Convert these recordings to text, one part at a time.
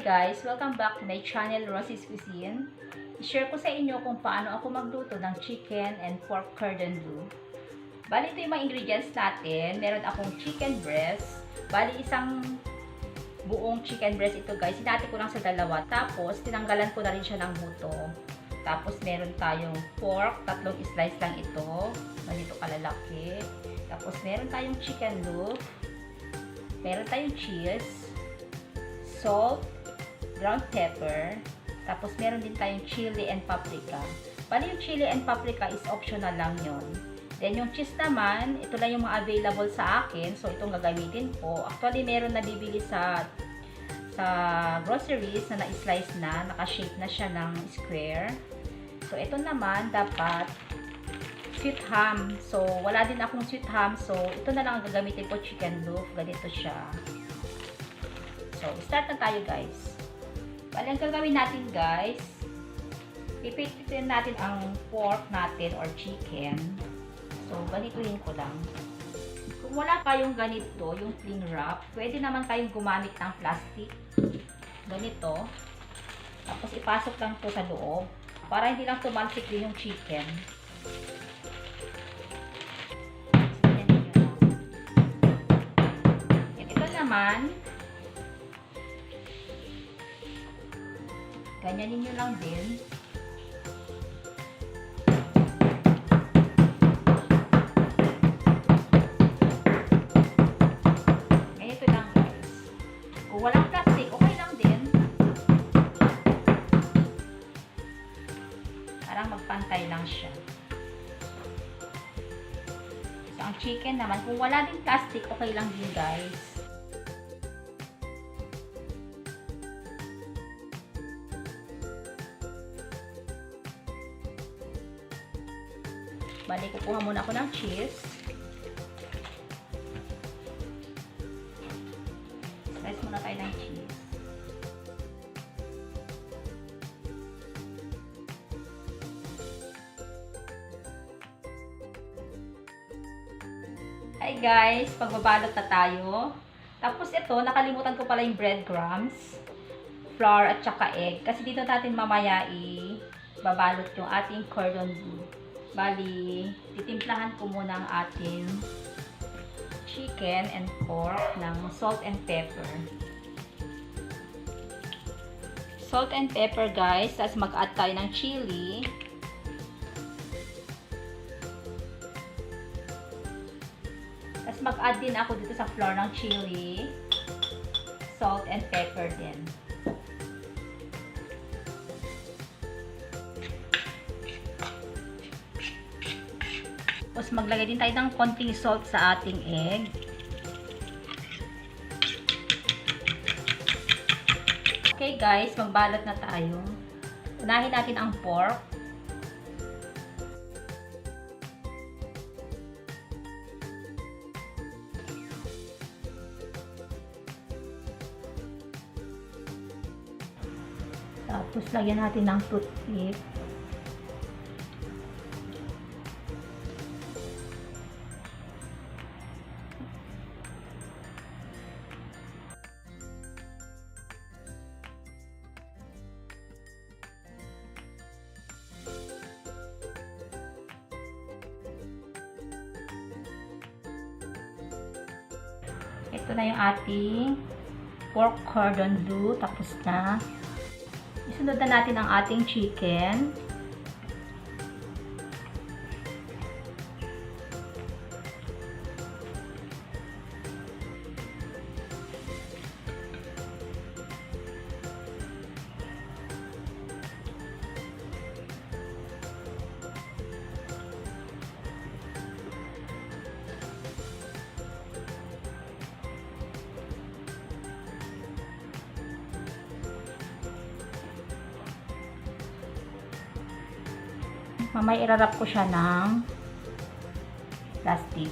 guys! Welcome back to my channel, Rosie's Cuisine. I-share ko sa inyo kung paano ako magluto ng chicken and pork cordon bleu. Bali, ito yung mga ingredients natin. Meron akong chicken breast. Bali, isang buong chicken breast ito guys. Sinati ko lang sa dalawa. Tapos, tinanggalan ko na rin siya ng buto. Tapos, meron tayong pork. 3 slice lang ito. Ganito kalalaki. Tapos, meron tayong chicken loaf. Meron tayong cheese. Salt, ground pepper, tapos meron din tayong chili and paprika. Bali yung chili and paprika is optional lang yon. Then yung cheese naman, ito lang yung mga available sa akin. So itong gagamitin ko. Actually meron na bibili sa groceries na na-slice na, naka-shape na siya ng square. So ito naman dapat sweet ham. So wala din akong sweet ham. So ito na lang ang gagamitin ko, chicken loaf. Ganito siya. So, start na tayo guys. Bali, ang gagawin natin guys, ipipitin natin ang pork natin or chicken. So, ganituhin ko lang. Kung wala kayong ganito, yung cling wrap, pwede naman kayong gumamit ng plastic. Ganito. Tapos, ipasok lang ito sa loob para hindi lang tumalsik din yung chicken. Ito naman, ganyanin nyo lang din. Ganito lang guys. Kung walang plastic, okay lang din. Parang magpantay lang siya. So, ang chicken naman, kung wala din plastic, okay lang din guys. Bali, kukuha muna ako ng cheese. Slice muna tayo ng cheese. Hi guys! Pagbabalot na tayo. Tapos ito, nakalimutan ko pala yung breadcrumbs, flour at saka egg. Kasi dito natin mamaya babalot yung ating cordon bleu. Bali, titimplahan ko muna ang ating chicken and pork ng salt and pepper. Salt and pepper guys, tapos mag-add tayo ng chili. Tapos mag-add din ako dito sa flour ng chili, salt and pepper din. Tapos maglagay din tayo ng konting salt sa ating egg. Okay guys, magbalot na tayo. Unahin natin ang pork. Tapos lagyan natin ng toothpick. Ito na yung ating pork cordon bleu. Tapos na. Isunod na natin ang ating chicken. Mamaya irarap ko siya ng plastic.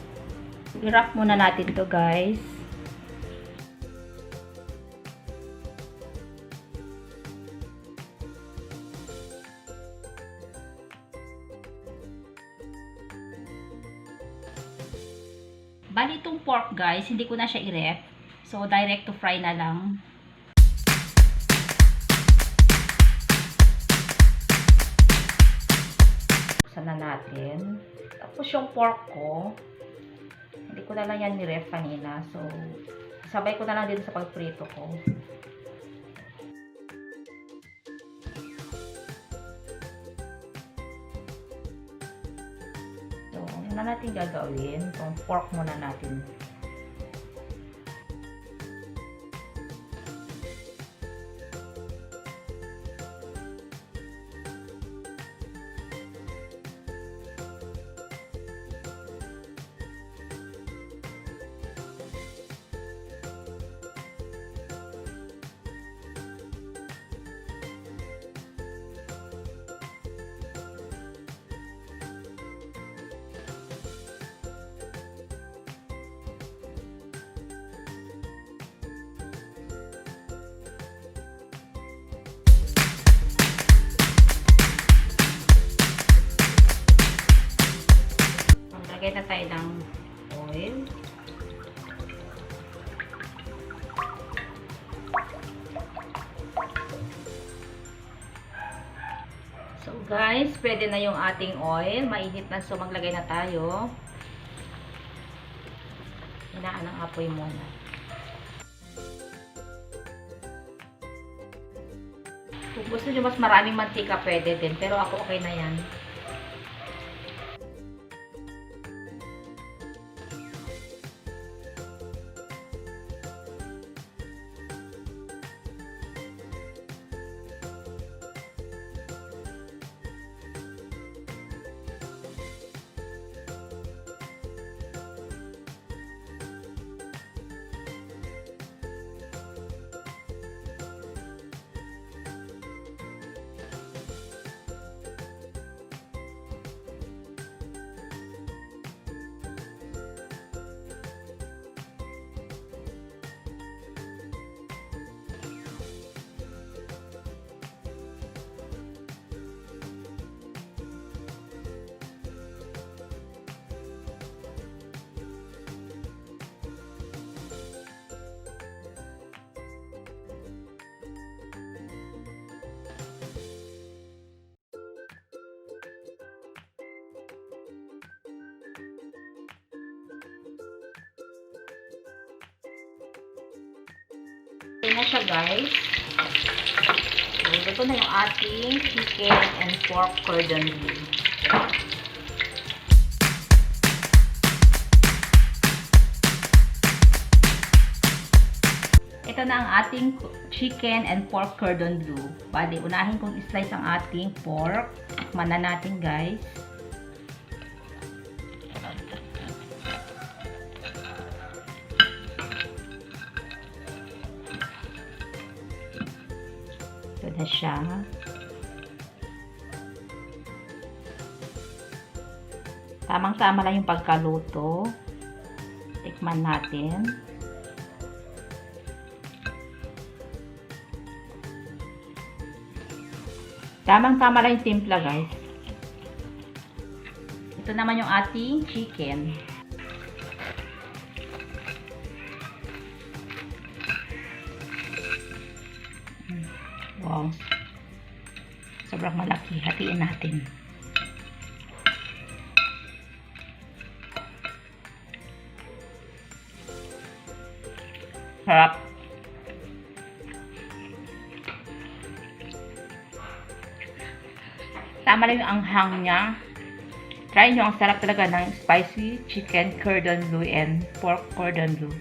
I-wrap muna natin to guys. Bali itong pork guys, hindi ko na siya i-rep. So direct to fry na lang. buksan na natin. Tapos yung pork ko, hindi ko na lang yan ni-ref kanina. So, sabay ko na lang din sa pagprito ko. So, yun na natin gagawin. Itong pork muna natin. Lagay na tayo ng oil. So guys, pwede na yung ating oil. Mainit na, so maglagay na tayo. Hinaan ang apoy muna. Kung gusto nyo mas maraming mantika, pwede din. Pero ako okay na yan. Okay na siya guys. So, ito na yung ating chicken and pork cordon bleu. Ito na ang ating chicken and pork cordon bleu. Bali, unahin kong i-slice ang ating pork. Tikman na natin guys. Ito na siya. Tamang-tama lang yung pagkaluto. Tikman natin. Tamang-tama lang yung timpla guys. Ito naman yung ating chicken. Wow. Sobrang malaki. Hatiin natin. Sarap. Tama lang yung anghang niya. Try nyo. Ang sarap talaga ng spicy chicken cordon bleu and pork cordon bleu.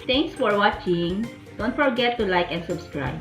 Thanks for watching. Don't forget to like and subscribe.